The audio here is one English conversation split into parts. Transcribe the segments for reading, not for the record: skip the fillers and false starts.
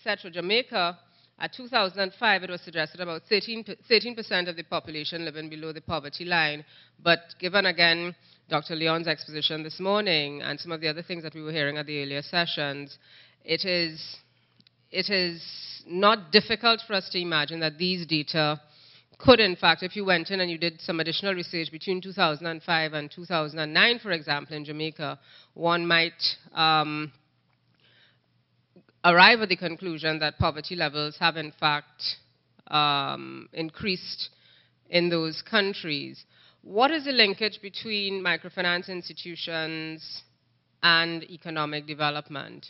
set for Jamaica, at 2005, it was suggested about 13% of the population living below the poverty line. But given, again, Dr. Leon's exposition this morning and some of the other things that we were hearing at the earlier sessions, it is not difficult for us to imagine that these data could, in fact, if you went in and you did some additional research between 2005 and 2009, for example, in Jamaica, one might arrive at the conclusion that poverty levels have, in fact, increased in those countries. What is the linkage between microfinance institutions and economic development?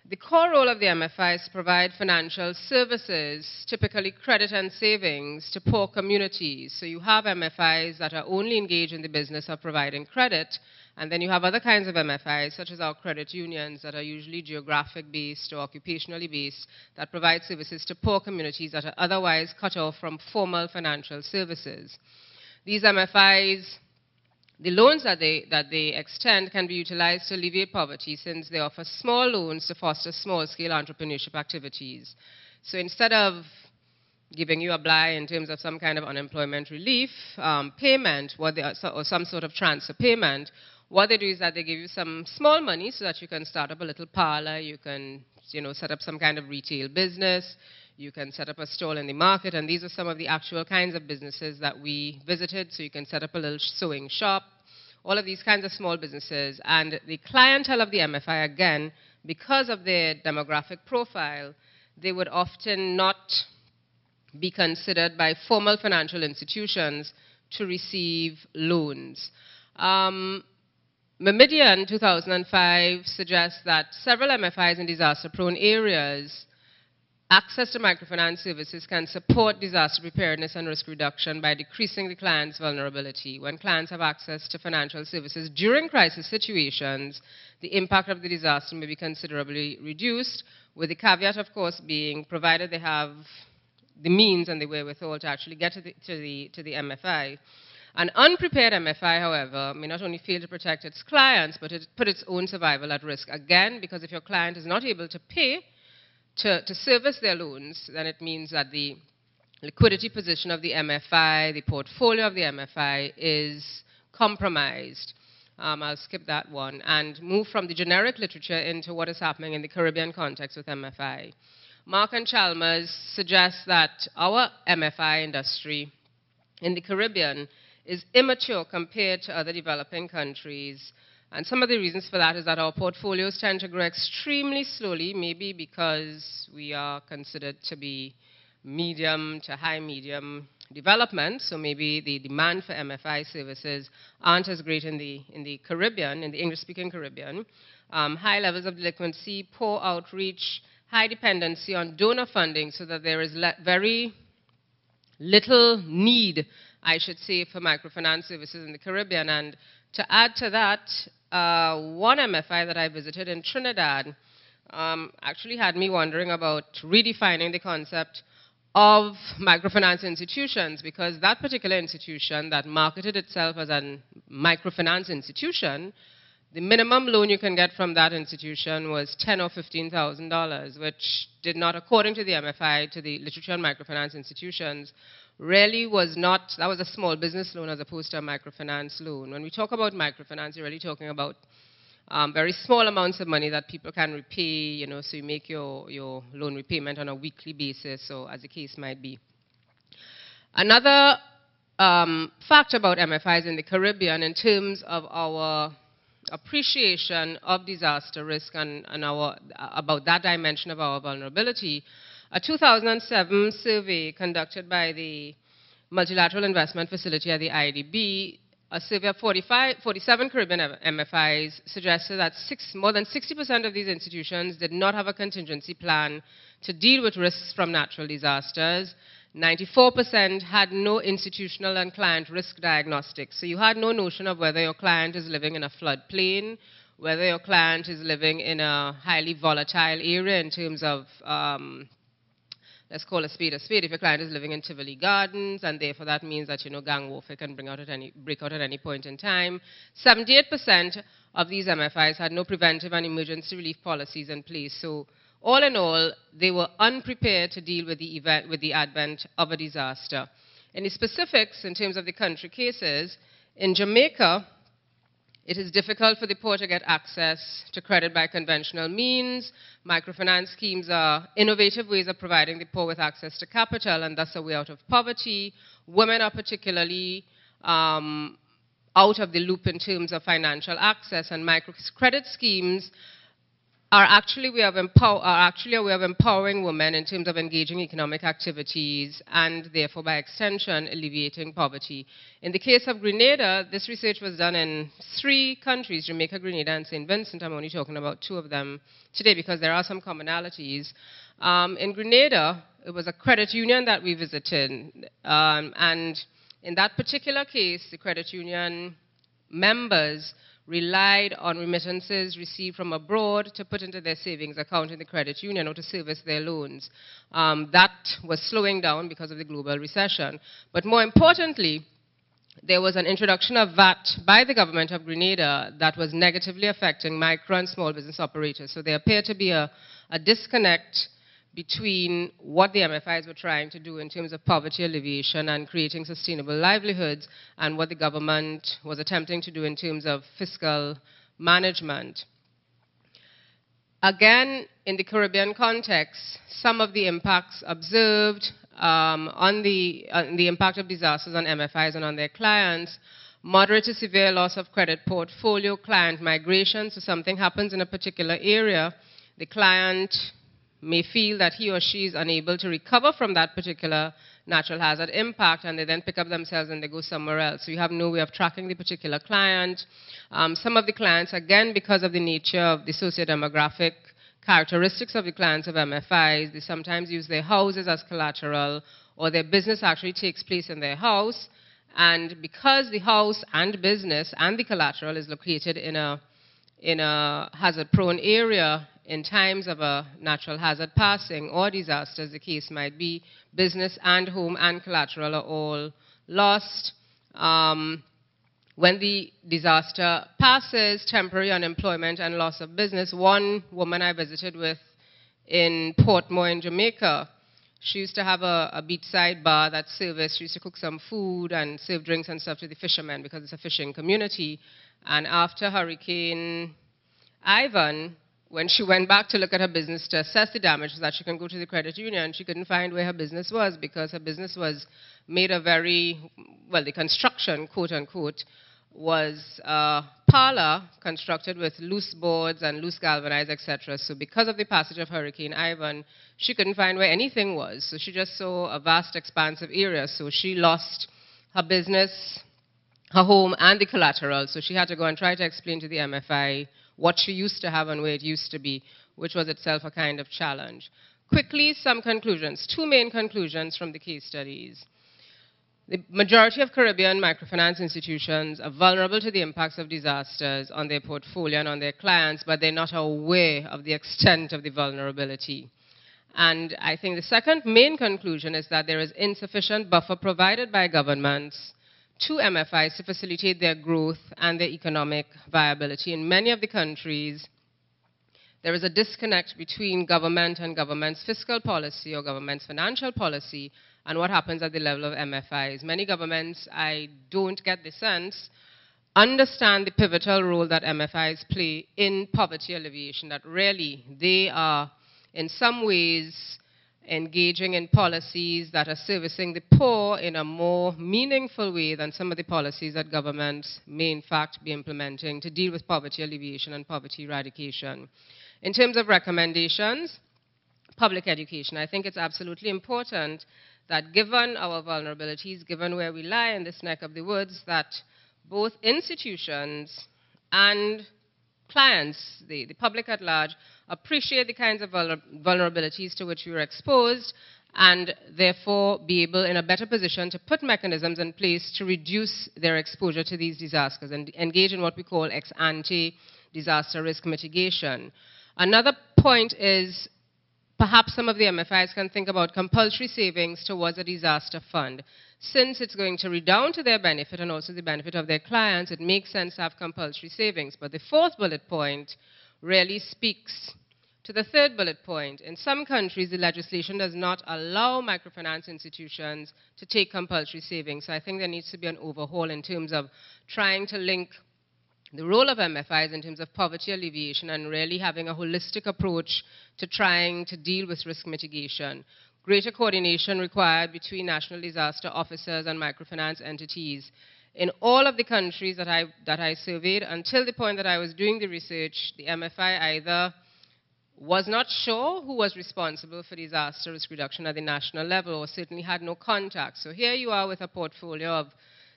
The core role of the MFI is to provide financial services, typically credit and savings, to poor communities. So you have MFIs that are only engaged in the business of providing credit, and then you have other kinds of MFIs, such as our credit unions, that are usually geographic-based or occupationally based, that provide services to poor communities that are otherwise cut off from formal financial services. These MFIs, the loans that they extend can be utilized to alleviate poverty, since they offer small loans to foster small-scale entrepreneurship activities. So instead of giving you a bly in terms of some kind of unemployment relief payment, or some sort of transfer payment, what they do is that they give you some small money so that you can start up a little parlor, you can set up some kind of retail business, you can set up a stall in the market, and these are some of the actual kinds of businesses that we visited. So you can set up a little sewing shop, all of these kinds of small businesses. And the clientele of the MFI, again, because of their demographic profile, they would often not be considered by formal financial institutions to receive loans. Meridian 2005 suggests that several MFIs in disaster-prone areas, access to microfinance services can support disaster preparedness and risk reduction by decreasing the client's vulnerability. When clients have access to financial services during crisis situations, the impact of the disaster may be considerably reduced, with the caveat, of course, being provided they have the means and the wherewithal to actually get to the MFI. An unprepared MFI, however, may not only fail to protect its clients, but it put its own survival at risk. Again, because if your client is not able to pay to service their loans, then it means that the liquidity position of the MFI, the portfolio of the MFI, is compromised. I'll skip that one and move from the generic literature into what is happening in the Caribbean context with MFI. Mark and Chalmers suggest that our MFI industry in the Caribbean is immature compared to other developing countries. And some of the reasons for that is that our portfolios tend to grow extremely slowly, maybe because we are considered to be medium to high medium development, so maybe the demand for MFI services aren't as great in the Caribbean, in the English-speaking Caribbean. High levels of delinquency, poor outreach, high dependency on donor funding, so that there is very little need, I should say, for microfinance services in the Caribbean. And to add to that, one MFI that I visited in Trinidad actually had me wondering about redefining the concept of microfinance institutions, because that particular institution that marketed itself as a microfinance institution, the minimum loan you can get from that institution was $10,000 or $15,000, which did not, according to the MFI, to the literature on microfinance institutions, really was not, that was a small business loan as opposed to a microfinance loan. When we talk about microfinance, you're really talking about very small amounts of money that people can repay, so you make your loan repayment on a weekly basis, or as the case might be. Another fact about MFIs in the Caribbean in terms of our appreciation of disaster risk and about that dimension of our vulnerability, a 2007 survey conducted by the Multilateral Investment Facility at the IDB, a survey of 47 Caribbean MFIs suggested that more than 60% of these institutions did not have a contingency plan to deal with risks from natural disasters. 94% had no institutional and client risk diagnostics. So you had no notion of whether your client is living in a floodplain, whether your client is living in a highly volatile area in terms of let's call a spade a spade. If your client is living in Tivoli Gardens, and therefore that means that gang warfare can break out at any point in time. 78% of these MFIs had no preventive and emergency relief policies in place. So all in all, they were unprepared to deal with the event, with the advent of a disaster. Any specifics in terms of the country cases, in Jamaica, it is difficult for the poor to get access to credit by conventional means. Microfinance schemes are innovative ways of providing the poor with access to capital and thus a way out of poverty. Women are particularly out of the loop in terms of financial access, and microcredit schemes are actually a way of empowering women in terms of engaging economic activities and therefore by extension alleviating poverty. In the case of Grenada, this research was done in 3 countries, Jamaica, Grenada, and St. Vincent. I'm only talking about 2 of them today because there are some commonalities. In Grenada, it was a credit union that we visited, and in that particular case, the credit union members relied on remittances received from abroad to put into their savings account in the credit union or to service their loans. That was slowing down because of the global recession. But more importantly, there was an introduction of VAT by the government of Grenada that was negatively affecting micro and small business operators. So there appeared to be a disconnect between what the MFIs were trying to do in terms of poverty alleviation and creating sustainable livelihoods and what the government was attempting to do in terms of fiscal management. Again, in the Caribbean context, some of the impacts observed on the impact of disasters on MFIs and on their clients: moderate to severe loss of credit portfolio, client migration. So something happens in a particular area, the client may feel that he or she is unable to recover from that particular natural hazard impact, and they then pick up themselves and they go somewhere else. So you have no way of tracking the particular client. Some of the clients, again, because of the nature of the socio-demographic characteristics of the clients of MFIs, they sometimes use their houses as collateral, or their business actually takes place in their house. And because the house and business and the collateral is located in a hazard-prone area, in times of a natural hazard passing or disasters, the case might be, business and home and collateral are all lost. When the disaster passes, temporary unemployment and loss of business. One woman I visited with in Portmore in Jamaica, she used to have a beachside bar that serviced. She used to cook some food and serve drinks and stuff to the fishermen because it's a fishing community. And after Hurricane Ivan, when she went back to look at her business to assess the damage so that she can go to the credit union, she couldn't find where her business was because her business was made of the construction, quote unquote, was a parlor constructed with loose boards and loose galvanized, etc. So because of the passage of Hurricane Ivan, she couldn't find where anything was. So she just saw a vast expansive area. So she lost her business, her home, and the collateral. So she had to go and try to explain to the MFI what she used to have and where it used to be, which was itself a kind of challenge. Quickly, some conclusions. 2 main conclusions from the case studies. The majority of Caribbean microfinance institutions are vulnerable to the impacts of disasters on their portfolio and on their clients, but they're not aware of the extent of the vulnerability. And I think the second main conclusion is that there is insufficient buffer provided by governments to MFIs to facilitate their growth and their economic viability. In many of the countries, there is a disconnect between government and government's fiscal policy or government's financial policy and what happens at the level of MFIs. Many governments, I don't get the sense, understand the pivotal role that MFIs play in poverty alleviation, that really they are in some ways engaging in policies that are servicing the poor in a more meaningful way than some of the policies that governments may in fact be implementing to deal with poverty alleviation and poverty eradication. In terms of recommendations, public education. I think it's absolutely important that given our vulnerabilities, given where we lie in this neck of the woods, that both institutions and clients, the public at large, appreciate the kinds of vulnerabilities to which we are exposed and therefore be able in a better position to put mechanisms in place to reduce their exposure to these disasters and engage in what we call ex-ante disaster risk mitigation. Another point is perhaps some of the MFIs can think about compulsory savings towards a disaster fund. Since it's going to redound to their benefit and also the benefit of their clients, it makes sense to have compulsory savings. But the 4th bullet point really speaks To the third bullet point, in some countries, the legislation does not allow microfinance institutions to take compulsory savings. So I think there needs to be an overhaul in terms of trying to link the role of MFIs in terms of poverty alleviation and really having a holistic approach to trying to deal with risk mitigation. Greater coordination required between national disaster officers and microfinance entities. In all of the countries that I surveyed, until the point that I was doing the research, the MFI either was not sure who was responsible for disaster risk reduction at the national level or certainly had no contact. So here you are with a portfolio of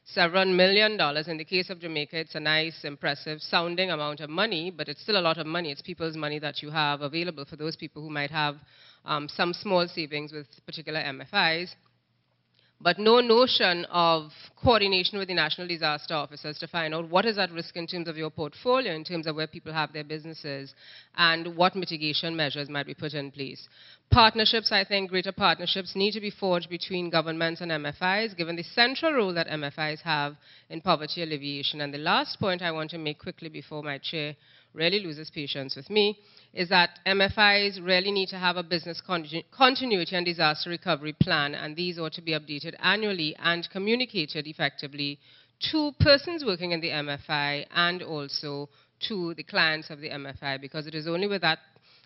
several $1 million. In the case of Jamaica, it's a nice, impressive sounding amount of money, but it's still a lot of money. It's people's money that you have available for those people who might have some small savings with particular MFIs. But no notion of coordination with the national disaster officers to find out what is at risk in terms of your portfolio, in terms of where people have their businesses, and what mitigation measures might be put in place. Partnerships, I think greater partnerships need to be forged between governments and MFIs, given the central role that MFIs have in poverty alleviation. And the last point I want to make quickly before my chair really loses patience with me is that MFIs really need to have a business continuity and disaster recovery plan, and these ought to be updated annually and communicated effectively to persons working in the MFI and also to the clients of the MFI, because it is only with that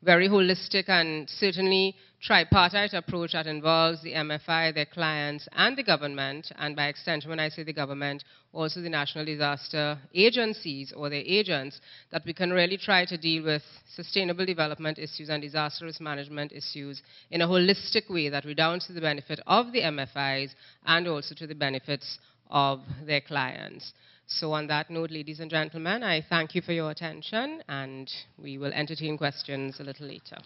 very holistic and certainly tripartite approach that involves the MFI, their clients, and the government, and by extension, when I say the government, also the national disaster agencies or their agents, that we can really try to deal with sustainable development issues and disaster risk management issues in a holistic way that redounds to the benefit of the MFIs and also to the benefits of their clients. So on that note, ladies and gentlemen, I thank you for your attention, and we will entertain questions a little later.